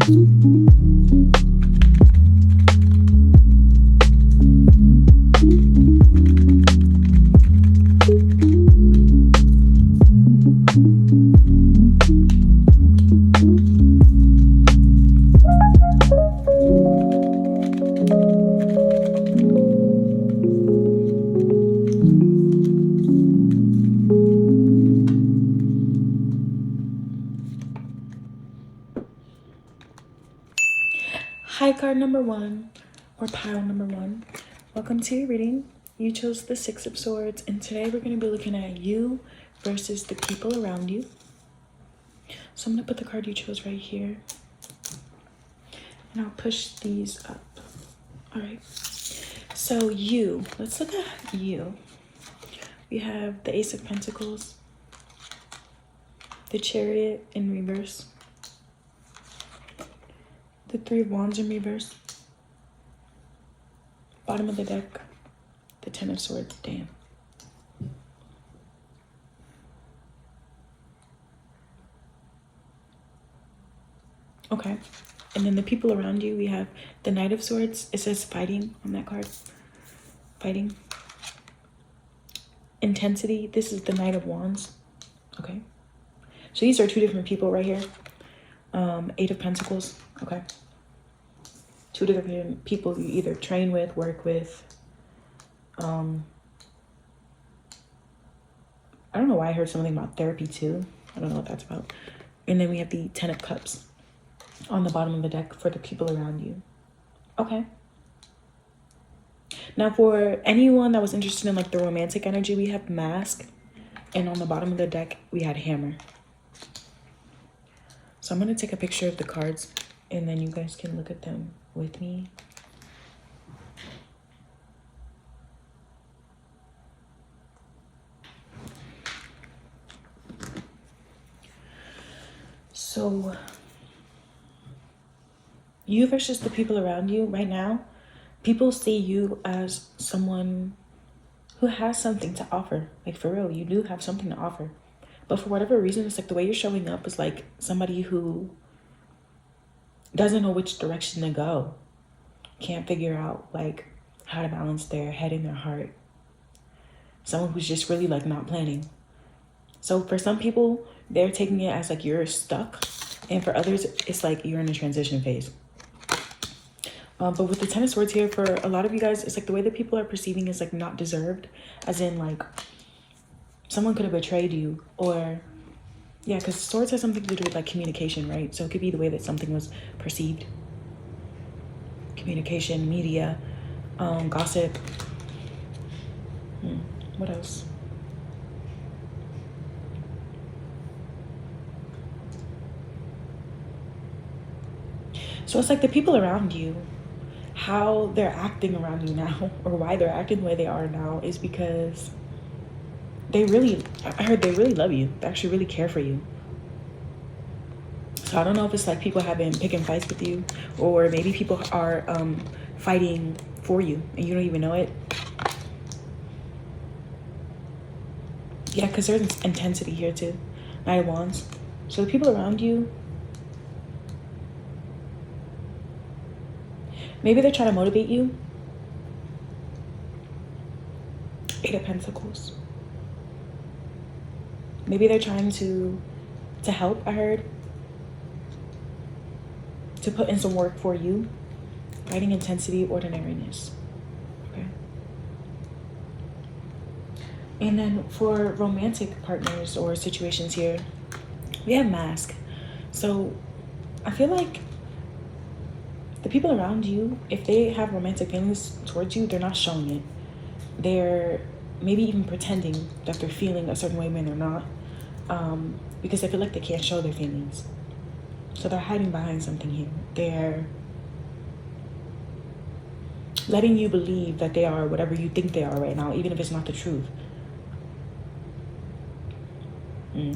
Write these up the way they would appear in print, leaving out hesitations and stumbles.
Hi, card number one, or pile number one. Welcome to your reading. You chose the Six of Swords, and today we're going to be looking at you versus the people around you. So I'm going to put the card you chose right here, and I'll push these up. All right. So you, let's look at you. We have the Ace of Pentacles, the Chariot in reverse, the Three of Wands in reverse, bottom of the deck, the Ten of Swords. Damn. Okay. And then the people around you, we have the Knight of Swords. It says fighting on that card. Fighting. Intensity. This is the Knight of Wands. Okay. So these are two different people right here. Eight of Pentacles. Okay. Two different people you either train with, work with. I don't know why I heard something about therapy too. I don't know what that's about. And then we have the Ten of Cups on the bottom of the deck for the people around you. Okay. Now for anyone that was interested in like the romantic energy, we have Mask. And on the bottom of the deck, we had Hammer. So I'm going to take a picture of the cards and then you guys can look at them with me. So you versus the people around you right now, people see you as someone who has something to offer. Like for real, you do have something to offer. But for whatever reason, it's like the way you're showing up is like somebody who doesn't know which direction to go. Can't figure out like how to balance their head and their heart. Someone who's just really like not planning. So for some people, they're taking it as like you're stuck. And for others, it's like you're in a transition phase. But with the Ten of Swords here, for a lot of you guys, it's like the way that people are perceiving is like not deserved. As in like someone could have betrayed you, or yeah, because swords has something to do with like communication, right? So it could be the way that something was perceived. Communication, media, gossip. What else? So it's like the people around you, how they're acting around you now, or why they're acting the way they are now, is because I heard they really love you. They actually really care for you. So I don't know if it's like people have been picking fights with you, or maybe people are fighting for you and you don't even know it. Yeah, because there's intensity here too. Knight of Wands. So the people around you, maybe they're trying to motivate you. Eight of Pentacles. Maybe they're trying to help, I heard. To put in some work for you. Fighting intensity, ordinariness. Okay. And then for romantic partners or situations here, we have Mask. So I feel like the people around you, if they have romantic feelings towards you, they're not showing it. They're maybe even pretending that they're feeling a certain way when they're not. Because I feel like they can't show their feelings. So they're hiding behind something here. They're letting you believe that they are whatever you think they are right now, even if it's not the truth.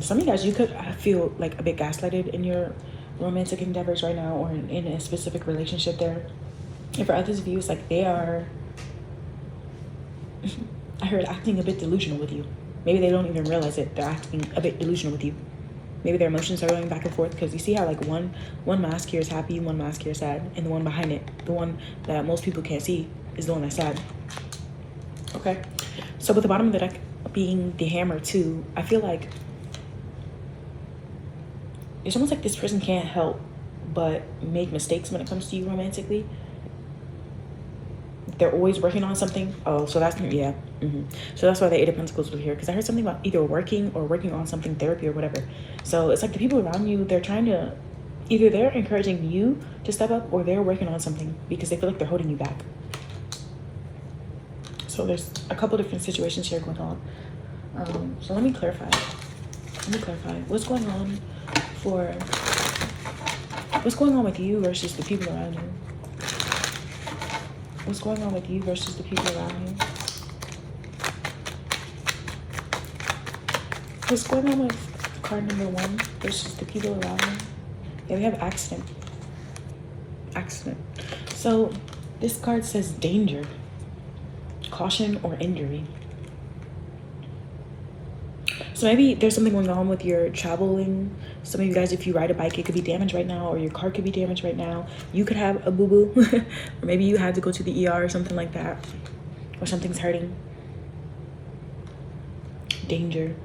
Some of you guys, you could feel like a bit gaslighted in your romantic endeavors right now, or in a specific relationship there. And for others of you, it's like they are, I heard, acting a bit delusional with you. Maybe they don't even realize it. They're acting a bit delusional with you. Maybe their emotions are going back and forth, because you see how like one mask here is happy, one mask here is sad, and the one behind it, the one that most people can't see, is the one that's sad. Okay, so with the bottom of the deck being the hammer too, I feel like it's almost like this person can't help but make mistakes when it comes to you romantically. They're always working on something. Oh, so that's, yeah. So that's why the 8 of Pentacles was here, because I heard something about either working or working on something, therapy or whatever. So it's like the people around you, they're trying to, either they're encouraging you to step up, or they're working on something because they feel like they're holding you back. So there's a couple different situations here going on. So let me clarify. What's going on with you versus the people around you? What's going on with you versus the people around you? What's going on with card number 1 versus the people around you? Yeah, we have accident. So this card says danger, caution, or injury. So maybe there's something going on with your traveling. Some of you guys, if you ride a bike, it could be damaged right now, or your car could be damaged right now. You could have a boo-boo, or maybe you had to go to the ER or something like that, or something's hurting. Danger.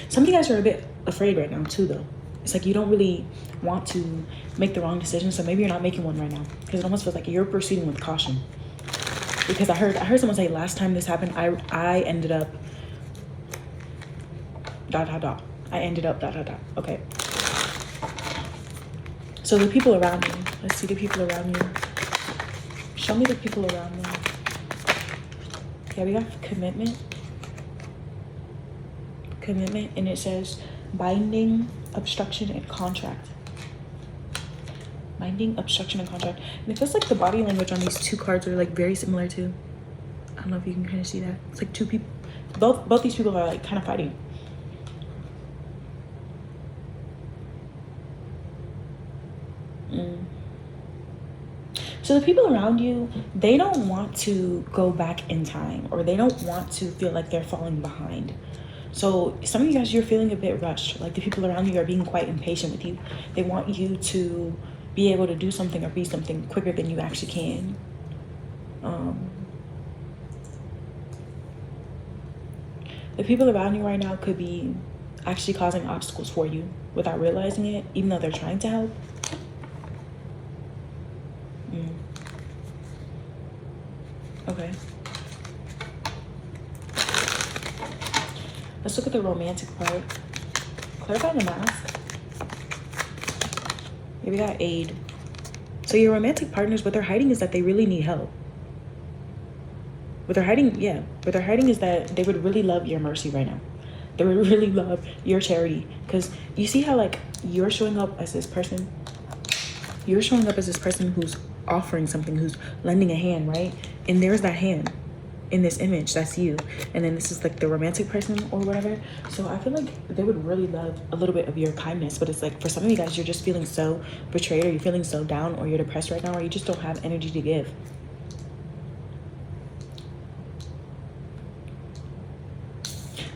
Some of you guys are a bit afraid right now too, though. It's like you don't really want to make the wrong decision, so maybe you're not making one right now, because it almost feels like you're proceeding with caution. Because I heard someone say last time this happened, I ended up ... I ended up ... Okay. So the people around you. Let's see the people around you. Show me the people around you. Yeah, we have commitment. And it says binding, obstruction, and contract. Binding, obstruction, and contract. And it feels like the body language on these 2 cards are like very similar too. I don't know if you can kind of see that. It's like 2 people. Both these people are like kind of fighting. So the people around you, they don't want to go back in time, or they don't want to feel like they're falling behind. So some of you guys, you're feeling a bit rushed. Like the people around you are being quite impatient with you. They want you to be able to do something or be something quicker than you actually can. The people around you right now could be actually causing obstacles for you without realizing it, even though they're trying to help. Okay. Let's look at the romantic part. Clarify the mask. Maybe that aid. So your romantic partners, what they're hiding is that they really need help. What they're hiding is that they would really love your mercy right now. They would really love your charity. Because you see how like you're showing up as this person. You're showing up as this person who's offering something, who's lending a hand, right? And there's that hand in this image. That's you. And then this is like the romantic person or whatever. So I feel like they would really love a little bit of your kindness. But it's like for some of you guys, you're just feeling so betrayed, or you're feeling so down, or you're depressed right now, or you just don't have energy to give.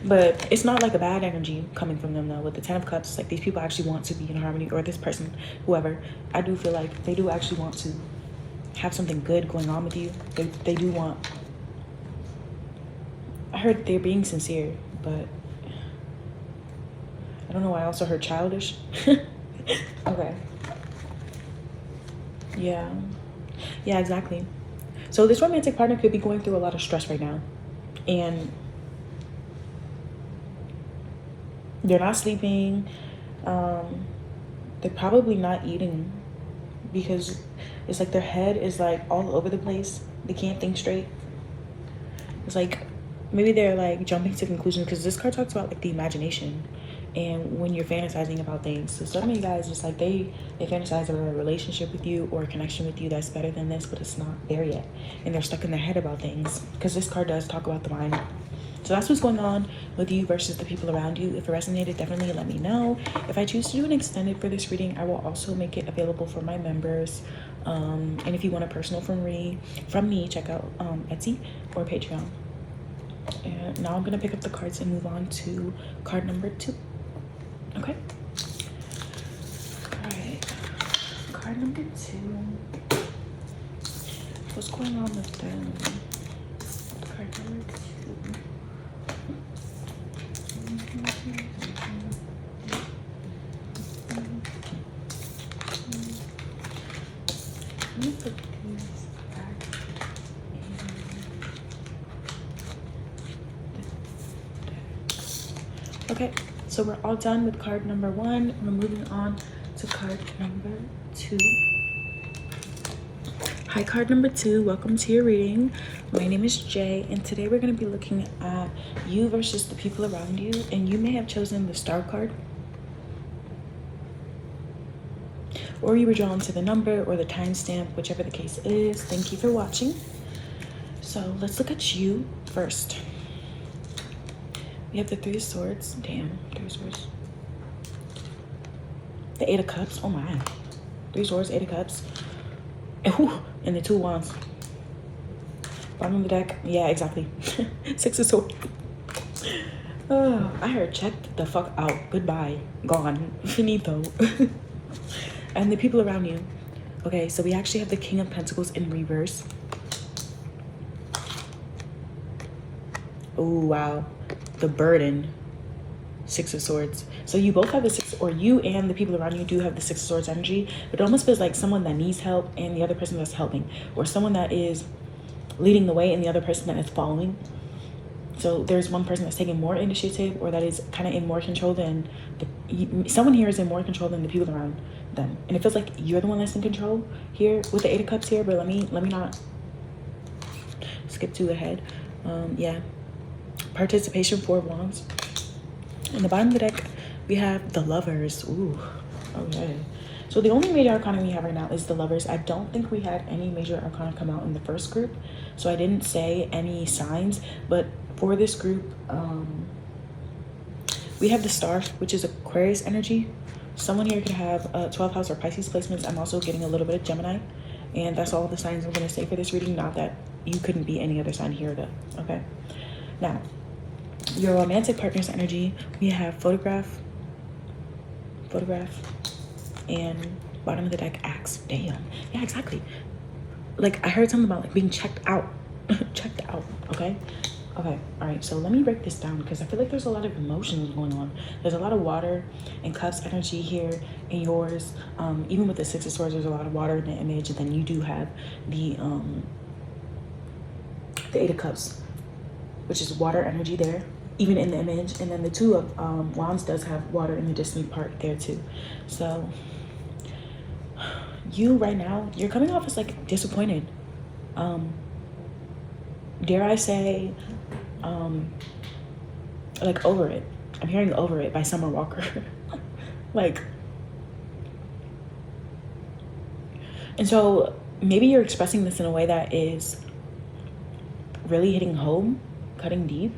But it's not like a bad energy coming from them though. With the 10 of Cups, like these people actually want to be in harmony, or this person, whoever, I do feel like they do actually want to have something good going on with you. They do want, I heard they're being sincere, but I don't know why I also heard childish. Okay. Yeah, exactly. So this romantic partner could be going through a lot of stress right now, and they're not sleeping. They're probably not eating, because it's like their head is like all over the place. They can't think straight. It's like maybe they're like jumping to conclusions, because this card talks about like the imagination and when you're fantasizing about things. So some of you guys, it's like they fantasize about a relationship with you or a connection with you that's better than this, but it's not there yet, and they're stuck in their head about things, because this card does talk about the mind. So that's what's going on with you versus the people around you. If it resonated, definitely let me know. If I choose to do an extended for this reading, I will also make it available for my members. And if you want a personal from me, check out Etsy or Patreon. And now I'm gonna pick up the cards and move on to card number 2. Okay. All right. Card number 2. What's going on with them? Card number 2. Let me put these back in the deck. Okay, so we're all done with card number 1. We're moving on to card number 2. Hi, card number 2. Welcome to your reading. My name is Jay, and today we're going to be looking at you versus the people around you, and you may have chosen the star card, or you were drawn to the number or the timestamp, whichever the case is. Thank you for watching. So let's look at you first. We have the 3 of Swords. Damn, 3 of Swords. The 8 of Cups. Oh my. 3 Swords, 8 of Cups. And the 2 Wands. Bottom of the deck. Yeah, exactly. 6 of Swords. Oh, I heard checked the fuck out. Goodbye. Gone. Finito. And the people around you. Okay, so we actually have the King of Pentacles in reverse. Oh, wow. The burden. 6 of Swords. So you both have the 6, or you and the people around you do have the 6 of Swords energy. But it almost feels like someone that needs help and the other person that's helping. Or someone that is leading the way and the other person that is following. So there's one person that's taking more initiative, or that is kind of in more control than someone here is in more control than the people around them. And it feels like you're the one that's in control here with the 8 of Cups here. But let me not skip 2 ahead. Yeah, participation, 4 of Wands. In the bottom of the deck, we have the Lovers. Ooh, okay. So the only major arcana we have right now is the Lovers. I don't think we had any major arcana come out in the first group, so I didn't say any signs. But for this group, we have the Star, which is Aquarius energy. Someone here could have 12th house or Pisces placements. I'm also getting a little bit of Gemini, and that's all the signs I'm going to say for this reading. Not that you couldn't be any other sign here, though. Okay. Now, your romantic partner's energy, we have photograph, and bottom of the deck, axe. Damn. Yeah, exactly. Like, I heard something about like being checked out. Checked out. Okay. All right, so let me break this down, because I feel like there's a lot of emotions going on. There's a lot of water and Cups energy here in yours. Even with the 6 of Swords, there's a lot of water in the image, and then you do have the 8 of Cups, which is water energy there, even in the image. And then the 2 of Wands does have water in the distant part there too. So you right now, you're coming off as like disappointed. Dare I say, like over it. I'm hearing Over It by Summer Walker. Like, and so maybe you're expressing this in a way that is really hitting home, cutting deep.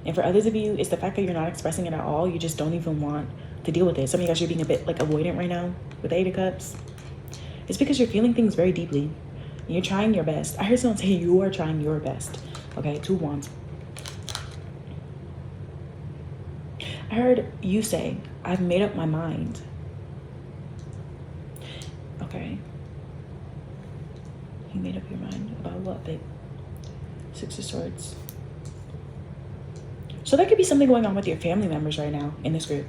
And for others of you, it's the fact that you're not expressing it at all. You just don't even want to deal with it. Some of you guys are being a bit like avoidant right now with the 8 of Cups. It's because you're feeling things very deeply. You're trying your best. I heard someone say you are trying your best. Okay, 2 Wands. I heard you say, I've made up my mind. Okay. You made up your mind about what, babe? 6 of Swords. So there could be something going on with your family members right now in this group.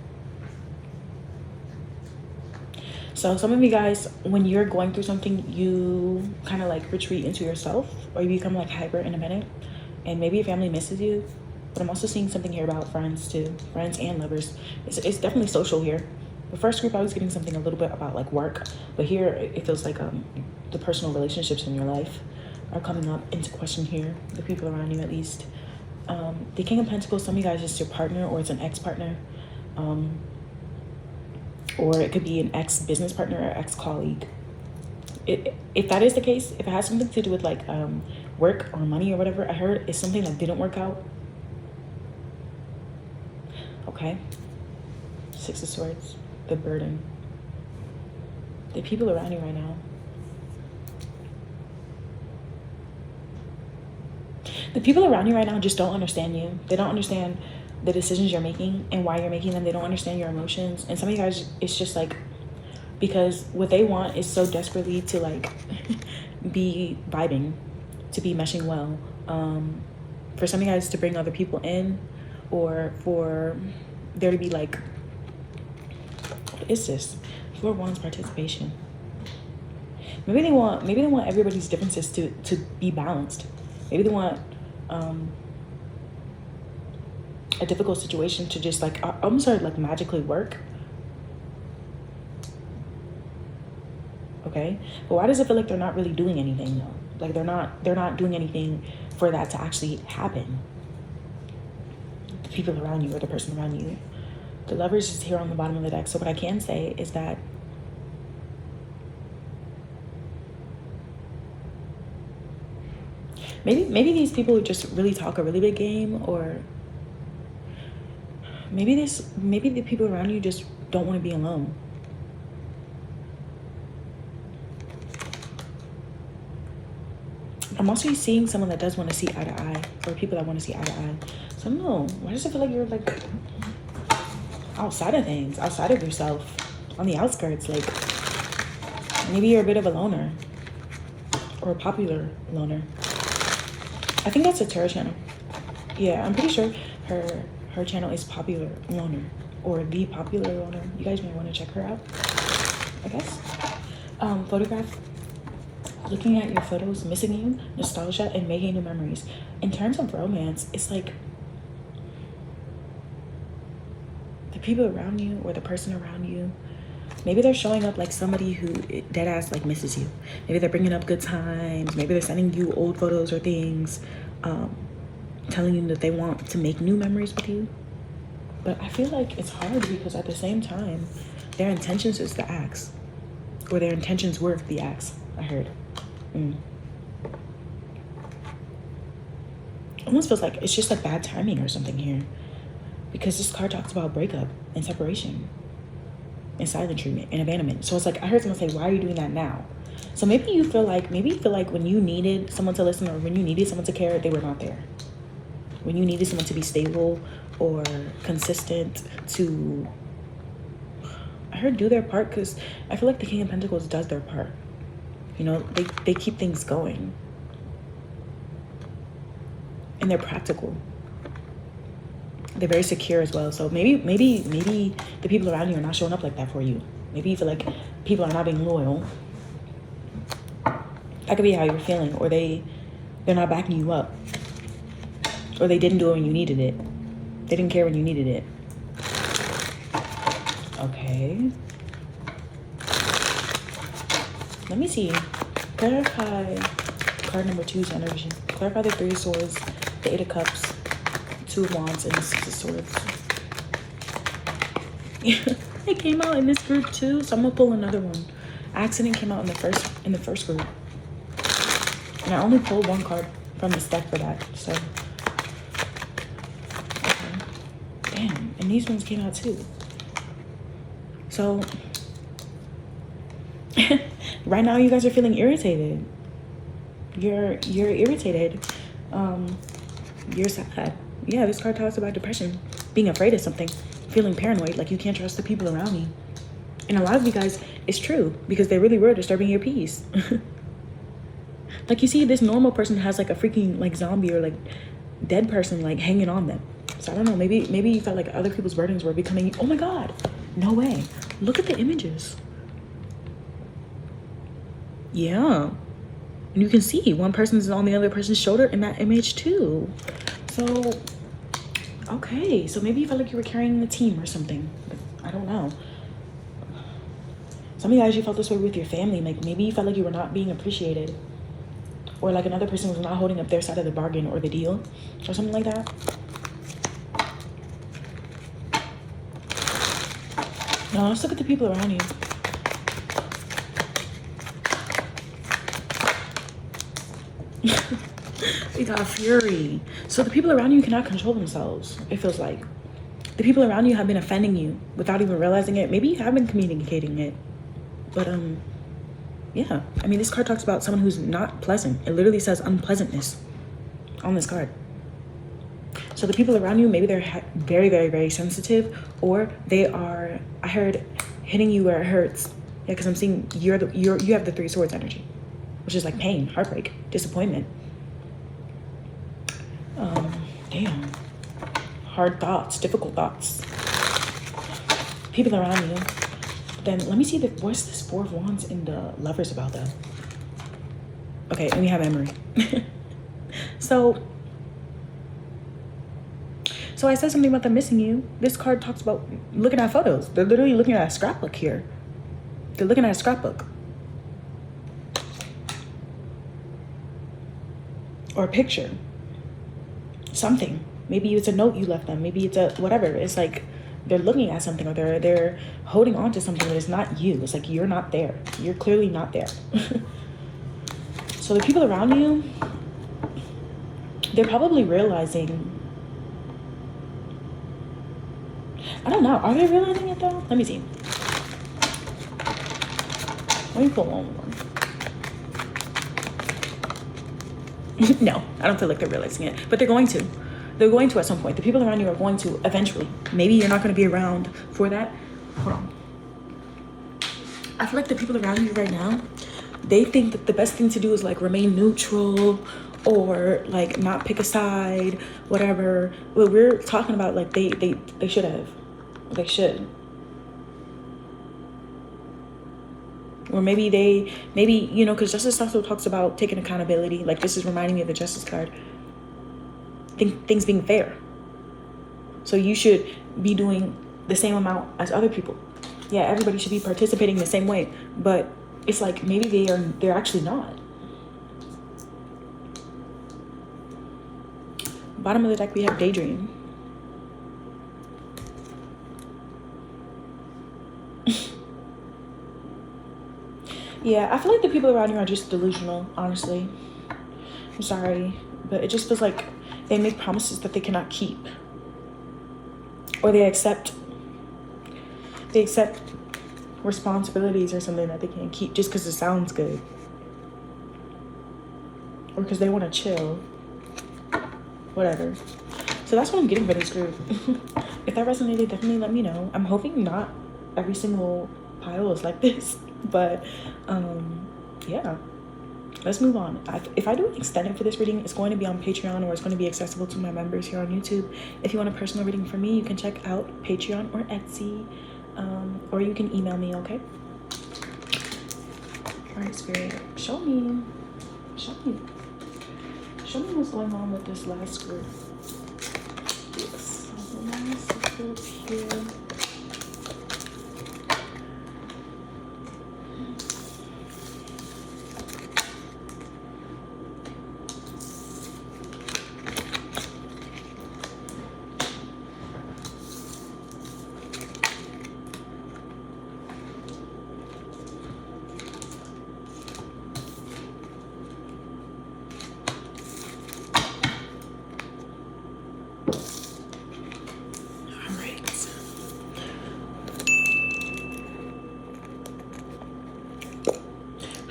So some of you guys, when you're going through something, you kind of like retreat into yourself, or you become like hyper independent, and maybe your family misses you. But I'm also seeing something here about friends too, friends and lovers. It's definitely social here. The first group, I was getting something a little bit about like work, but here it feels like the personal relationships in your life are coming up into question here, the people around you at least. The King of Pentacles, some of you guys, is your partner, or it's an ex-partner. Or it could be an ex-business partner or ex-colleague. If that is the case, if it has something to do with like work or money or whatever, I heard it's something that didn't work out. Okay. 6 of Swords, the burden. The people around you right now. The people around you right now just don't understand you. They don't understand the decisions you're making and why you're making them. They don't understand your emotions. And some of you guys, it's just like, because what they want is so desperately to like be vibing, to be meshing well. For some of you guys to bring other people in, or for there to be like, what is this? 4 of Wands participation. Maybe they want everybody's differences to be balanced. Maybe they want a difficult situation to just like almost like magically work. Okay, but why does it feel like they're not really doing anything though? Like they're not doing anything for that to actually happen. The people around you or the person around you. The Lovers is here on the bottom of the deck. So what I can say is that maybe these people just really talk a really big game, or maybe the people around you just don't want to be alone. I'm also seeing someone that does want to see eye to eye, or people that want to see eye to eye. So I don't know, why does it feel like you're like outside of things, outside of yourself, on the outskirts? Like maybe you're a bit of a loner, or a popular loner. I think that's a tarot channel. Yeah, I'm pretty sure her channel is Popular Loner, or The Popular Loner. You guys may want to check her out, I guess. Photograph. Looking at your photos, missing you, nostalgia, and making new memories. In terms of romance, it's like the people around you or the person around you, maybe they're showing up like somebody who dead ass like misses you. Maybe they're bringing up good times. Maybe they're sending you old photos or things, telling you that they want to make new memories with you. But I feel like it's hard because at the same time, their intentions is the axe, or their intentions were the axe. I heard. Almost feels like it's just like bad timing or something here, because this card talks about breakup and separation and silent treatment and abandonment. So it's like I heard someone say, why are you doing that now? So maybe you feel like when you needed someone to listen, or when you needed someone to care, they were not there. When you needed someone to be stable or consistent to, I heard, do their part, because I feel like the King of Pentacles does their part. You know, they keep things going. And they're practical. They're very secure as well. So maybe the people around you are not showing up like that for you. Maybe you feel like people are not being loyal. That could be how you're feeling. Or they're not backing you up. Or they didn't do it when you needed it. They didn't care when you needed it. Okay. Let me see. Clarify card number 2's energy. Clarify the 3 of Swords, the 8 of Cups, 2 of Wands, and the 6 of Swords. It came out in this group too, so I'm gonna pull another one. Accident came out in the first group, and I only pulled 1 card from this deck for that. So, okay. Damn, and these ones came out too. So. Right now, you guys are feeling irritated. You're irritated. You're sad. Yeah, this card talks about depression, being afraid of something, feeling paranoid, like you can't trust the people around you. And a lot of you guys, it's true, because they really were disturbing your peace. Like you see, this normal person has like a freaking like zombie or like dead person like hanging on them. So I don't know, maybe you felt like other people's burdens were becoming, oh my God, no way. Look at the images. Yeah, and you can see one person is on the other person's shoulder in that image too. So, okay, so maybe you felt like you were carrying the team or something. I don't know. Some of you guys, you felt this way with your family. Like maybe you felt like you were not being appreciated, or like another person was not holding up their side of the bargain or the deal, or something like that. Now let's look at the people around you. We got fury. So the people around you cannot control themselves, it feels like. The people around you have been offending you without even realizing it. Maybe you have been communicating it. But yeah. I mean, this card talks about someone who's not pleasant. It literally says unpleasantness. on this card. So the people around you, maybe they're very, very, very sensitive, or they are, I heard, hitting you where it hurts. Yeah, because I'm seeing you have the 3 swords energy, which is like pain, heartbreak, disappointment. Damn. Hard thoughts, difficult thoughts. People around you. Then let me see what's this 4 of Wands in the Lovers about though. Okay, and we have Emery. So I said something about them missing you. This card talks about looking at photos. They're literally looking at a scrapbook here. They're looking at a scrapbook. Or a picture. Something. Maybe it's a note you left them. Maybe it's a whatever. It's like they're looking at something, or they're holding on to something that is not you. It's like you're not there. You're clearly not there. So the people around you, they're probably realizing, I don't know, are they realizing it though? Let me see. Let me pull one more. No, I don't feel like they're realizing it, but they're going to. They're going to at some point. The people around you are going to eventually. Maybe you're not going to be around for that. Hold on. I feel like the people around you right now, they think that the best thing to do is like remain neutral or like not pick a side, whatever. But we're talking about like they should have. They should. Or maybe you know, because Justice also talks about taking accountability. Like this is reminding me of the Justice card. Things being fair. So you should be doing the same amount as other people. Yeah, everybody should be participating the same way. But it's like maybe they're actually not. Bottom of the deck we have Daydream. Yeah, I feel like the people around you are just delusional, honestly. I'm sorry, but it just feels like they make promises that they cannot keep. Or they accept responsibilities or something that they can't keep just because it sounds good. Or because they want to chill. Whatever. So that's what I'm getting for this group. If that resonated, definitely let me know. I'm hoping not every single pile is like this. But yeah, let's move on. If I do an extended for this reading, it's going to be on Patreon, or it's going to be accessible to my members here on YouTube. If you want a personal reading from me, you can check out Patreon or Etsy, or you can email me, okay? All right, Spirit, show me what's going on with this last group. Yes, the last group here.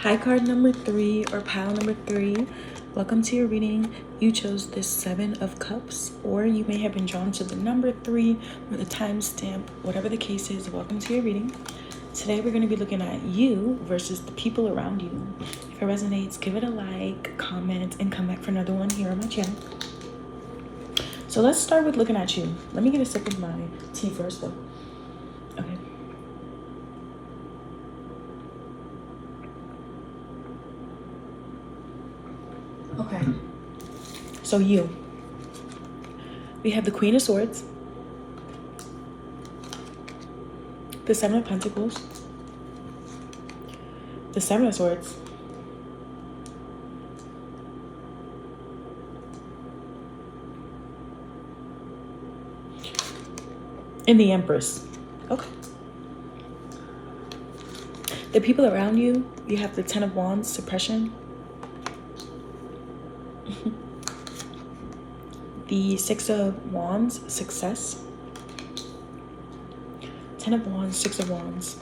Hi, card number 3 or pile number 3. Welcome to your reading. You chose this 7 of Cups, or you may have been drawn to the number 3 or the timestamp, whatever the case is. Welcome to your reading. Today we're going to be looking at you versus the people around you. If it resonates, give it a like, comment, and come back for another one here on my channel. So let's start with looking at you. Let me get a sip of my tea first though. Okay. Okay, so we have the Queen of Swords, the 7 of Pentacles, the 7 of Swords, and the Empress. Okay. The people around you, you have the 10 of Wands, suppression, the 6 of Wands, success, 10 of Wands, 6 of Wands,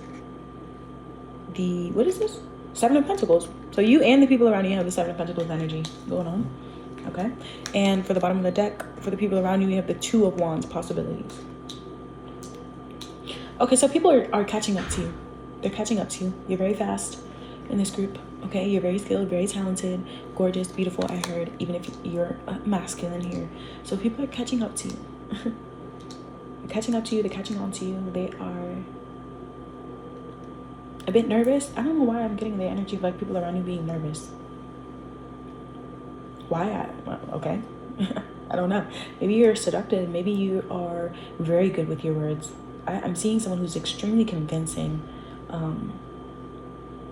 the, what is this? 7 of Pentacles. So you and the people around you have the 7 of Pentacles energy going on. Okay. And for the bottom of the deck, for the people around you, you have the Two of Wands possibilities. Okay, so people are catching up to you. They're catching up to you. You're very fast in this group. Okay, you're very skilled, very talented, gorgeous, beautiful, I heard, even if you're masculine here. So people are catching up to you. They're catching up to you. They're catching on to you. They are a bit nervous. I don't know why I'm getting the energy of like people around you being nervous. Why? Okay. I don't know. Maybe you're seductive. Maybe you are very good with your words. I'm seeing someone who's extremely convincing.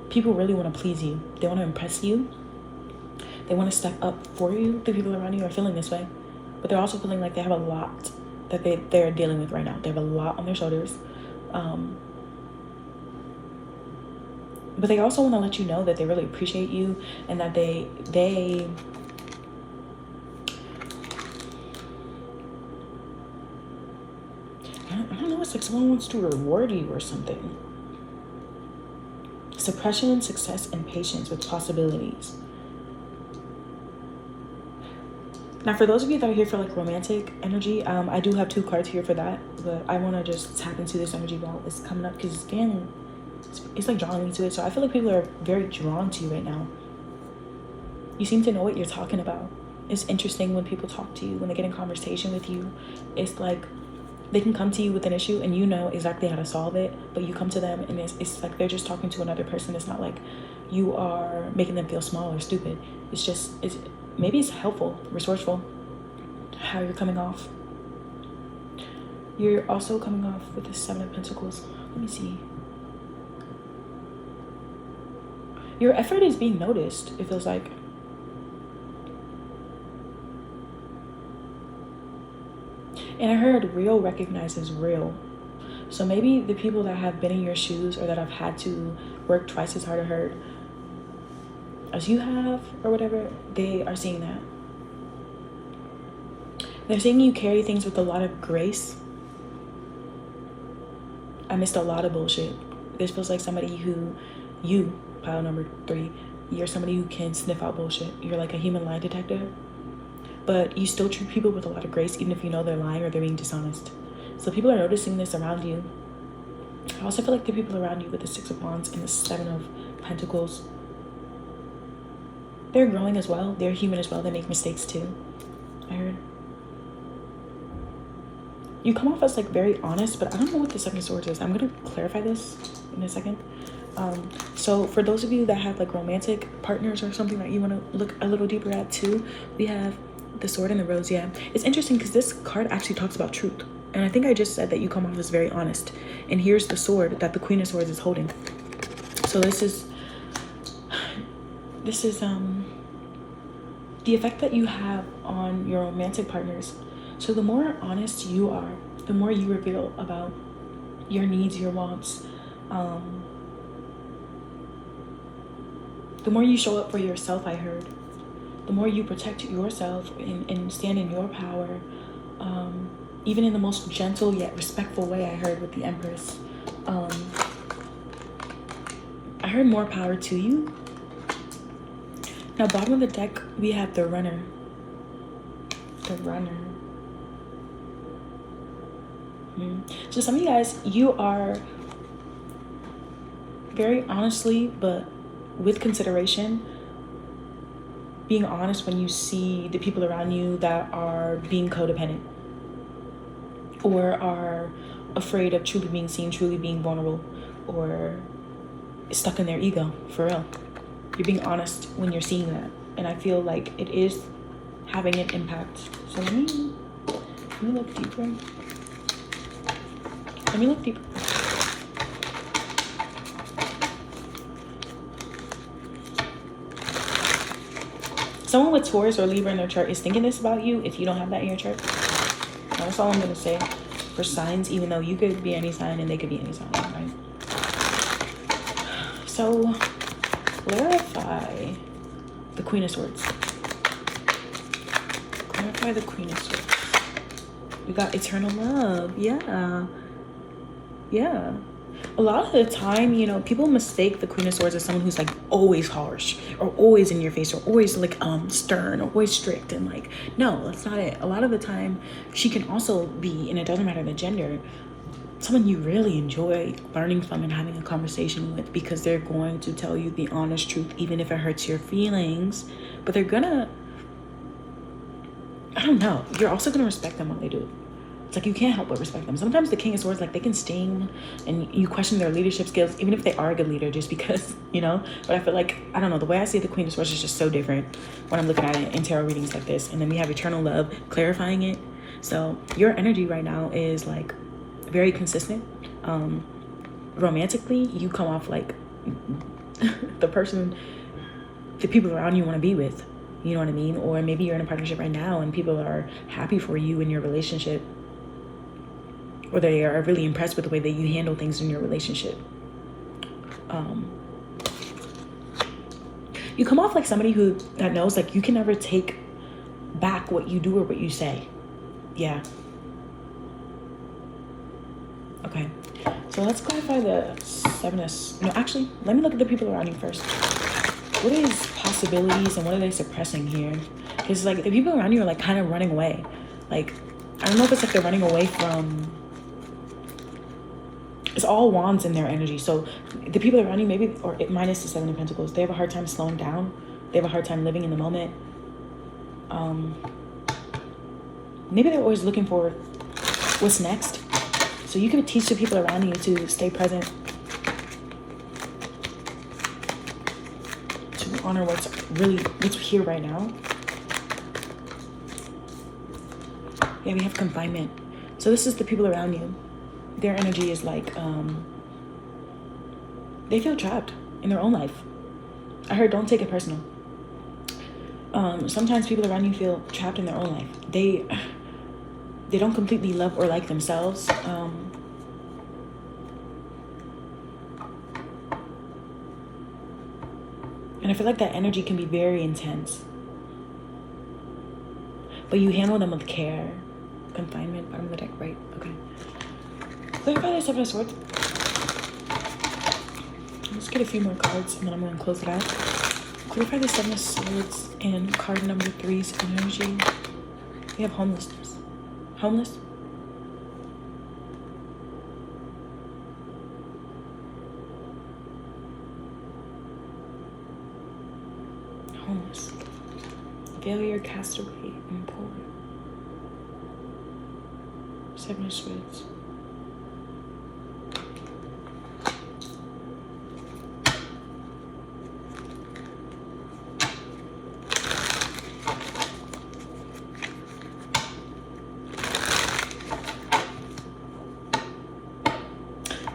People really want to please you. They want to impress you. They want to step up for you. The people around you are feeling this way. But they're also feeling like they have a lot that they're dealing with right now. They have a lot on their shoulders. But they also want to let you know that they really appreciate you and that they I don't know, it's like someone wants to reward you or something. Suppression, success, and patience with possibilities. Now, for those of you that are here for like romantic energy, I do have 2 cards here for that, but I want to just tap into this energy while it's coming up because it's like drawing me to it. So I feel like people are very drawn to you right now. You seem to know what you're talking about. It's interesting when people talk to you, when they get in conversation with you. It's like they can come to you with an issue and you know exactly how to solve it, but you come to them and it's like they're just talking to another person. It's not like you are making them feel small or stupid. Maybe it's helpful, resourceful, how you're coming off. You're also coming off with the 7 of Pentacles. Let me see. Your effort is being noticed, it feels like. And I heard real recognizes real. So maybe the people that have been in your shoes or that have had to work twice as hard or hard as you have or whatever, they are seeing that. They're seeing you carry things with a lot of grace. I missed a lot of bullshit. This feels like somebody who, pile number 3, you're somebody who can sniff out bullshit. You're like a human lie detector. But you still treat people with a lot of grace, even if you know they're lying or they're being dishonest. So people are noticing this around you. I also feel like the people around you with the 6 of Wands and the 7 of Pentacles, they're growing as well. They're human as well. They make mistakes too. I heard. You come off as like very honest, but I don't know what the 7 of Swords is. I'm going to clarify this in a second. So for those of you that have like romantic partners or something that you want to look a little deeper at too, we have the Sword and the Rose. Yeah, it's interesting because this card actually talks about truth, and I think I just said that you come off as very honest. And here's the sword that the Queen of Swords is holding. So this is the effect that you have on your romantic partners. So the more honest you are, the more you reveal about your needs, your wants, the more you show up for yourself, I heard. The more you protect yourself and stand in your power, even in the most gentle yet respectful way, I heard with the Empress. I heard more power to you. Now, bottom of the deck, we have the Runner. The Runner. So some of you guys, you are very honestly, but with consideration, being honest when you see the people around you that are being codependent or are afraid of truly being seen, truly being vulnerable, or stuck in their ego, for real. You're being honest when you're seeing that. And I feel like it is having an impact. So let me look deeper. Let me look deeper. Someone with Taurus or Libra in their chart is thinking this about you if you don't have that in your chart. That's all I'm going to say for signs, even though you could be any sign and they could be any sign, right? So, clarify the Queen of Swords. Clarify the Queen of Swords. We got eternal love. Yeah. A lot of the time, you know, people mistake the Queen of Swords as someone who's like always harsh or always in your face or always like stern or always strict, and like, no, that's not it. A lot of the time she can also be, and it doesn't matter the gender, someone you really enjoy learning from and having a conversation with, because they're going to tell you the honest truth, even if it hurts your feelings. But they're gonna, I don't know, you're also gonna respect them when they do it. It's like you can't help but respect them. Sometimes the King of Swords, like, they can sting and you question their leadership skills, even if they are a good leader, just because, you know. But I feel like, I don't know, the way I see the Queen of Swords is just so different when I'm looking at it in tarot readings like this. And then we have Eternal Love clarifying it. So your energy right now is like very consistent. Romantically, you come off like the person the people around you want to be with. You know what I mean? Or maybe you're in a partnership right now and people are happy for you in your relationship, or they are really impressed with the way that you handle things in your relationship. You come off like somebody that knows like you can never take back what you do or what you say. Yeah. Okay. So let's clarify the Seven of... No, actually, let me look at the people around you first. What is possibilities and what are they suppressing here? Because like the people around you are like kind of running away. Like, I don't know if it's like they're running away from... It's all wands in their energy. So the people around you, maybe, or minus the Seven of Pentacles, they have a hard time slowing down. They have a hard time living in the moment. Maybe they're always looking for what's next. So you can teach the people around you to stay present, to honor what's here right now. Yeah, we have confinement. So this is the people around you. Their energy is like, they feel trapped in their own life. I heard don't take it personal. Sometimes people around you feel trapped in their own life. They don't completely love or like themselves. And I feel like that energy can be very intense. But you handle them with care. Confinement, bottom of the deck, right? Okay. Clarify the Seven of Swords. Let's get a few more cards and then I'm going to close it out. Clarify the Seven of Swords and card number 3's energy. We have homelessness. Homeless. Homeless. Failure, castaway, and poor. Seven of Swords.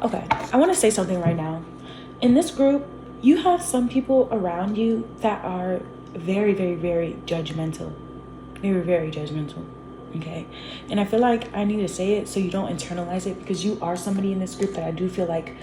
Okay, I want to say something right now. In this group, you have some people around you that are very, very, very judgmental. They were very judgmental, okay? And I feel like I need to say it so you don't internalize it, because you are somebody in this group that I do feel like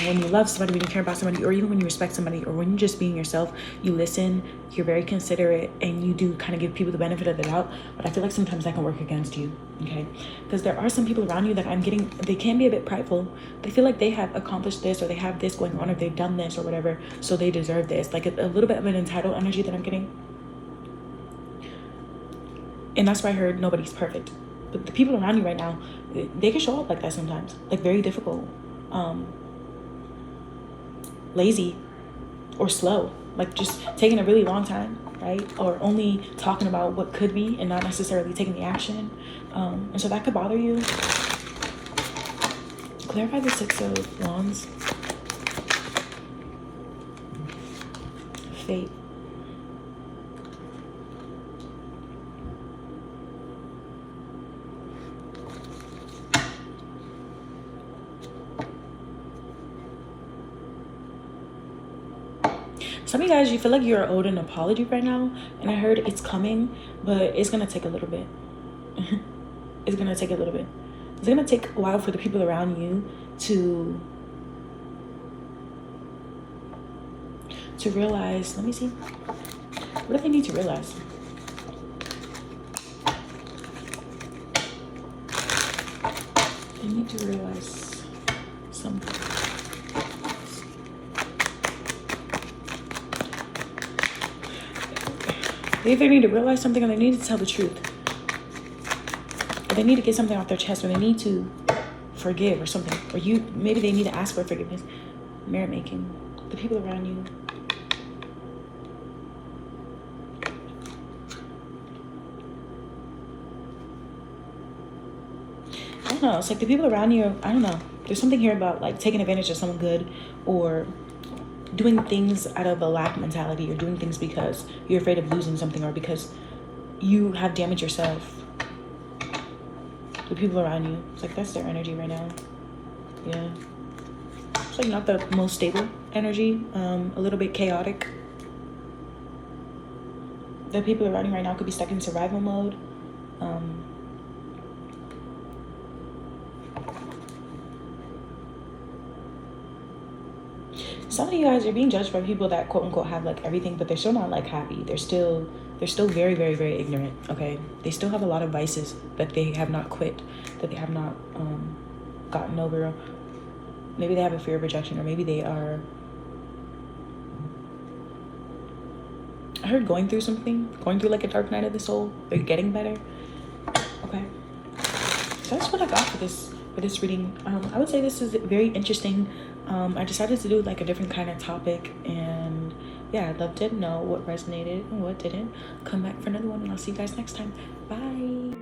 when you love somebody, when you care about somebody, or even when you respect somebody, or when you're just being yourself, you listen, you're very considerate, and you do kind of give people the benefit of the doubt. But I feel like sometimes that can work against you, okay? Because there are some people around you that I'm getting, they can be a bit prideful. They feel like they have accomplished this, or they have this going on, or they've done this or whatever, so they deserve this. Like a little bit of an entitled energy that I'm getting. And that's why I heard nobody's perfect. But the people around you right now, they can show up like that sometimes, like very difficult. Lazy or slow, like just taking a really long time, right? Or only talking about what could be and not necessarily taking the action. And so that could bother you. Clarify the Six of Wands. Fate. Some of you guys, you feel like you're owed an apology right now, and I heard it's coming, but it's gonna take a little bit. It's gonna take a little bit. It's gonna take a while for the people around you to realize. Let me see. What do they need to realize? They need to realize something. They either need to realize something or they need to tell the truth. Or they need to get something off their chest, or they need to forgive or something. Or maybe they need to ask for forgiveness. Mirror making. The people around you. I don't know. It's like the people around you, I don't know. There's something here about like taking advantage of someone good, or doing things out of a lack mentality, or doing things because you're afraid of losing something, or because you have damaged yourself. The people around you, it's like that's their energy right now. Yeah, it's like not the most stable energy, a little bit chaotic. The people around you right now could be stuck in survival mode. Some of you guys are being judged by people that quote unquote have like everything, but they're still not like happy. They're still very, very, very ignorant. Okay, they still have a lot of vices that they have not quit, that they have not gotten over. Maybe they have a fear of rejection, or maybe they are, I heard, going through something, going through like a dark night of the soul. They're getting better. Okay, so that's what I got for this reading. I would say this is very interesting. I decided to do like a different kind of topic, and yeah, I'd love to know what resonated and what didn't. Come back for another one, and I'll see you guys next time. Bye.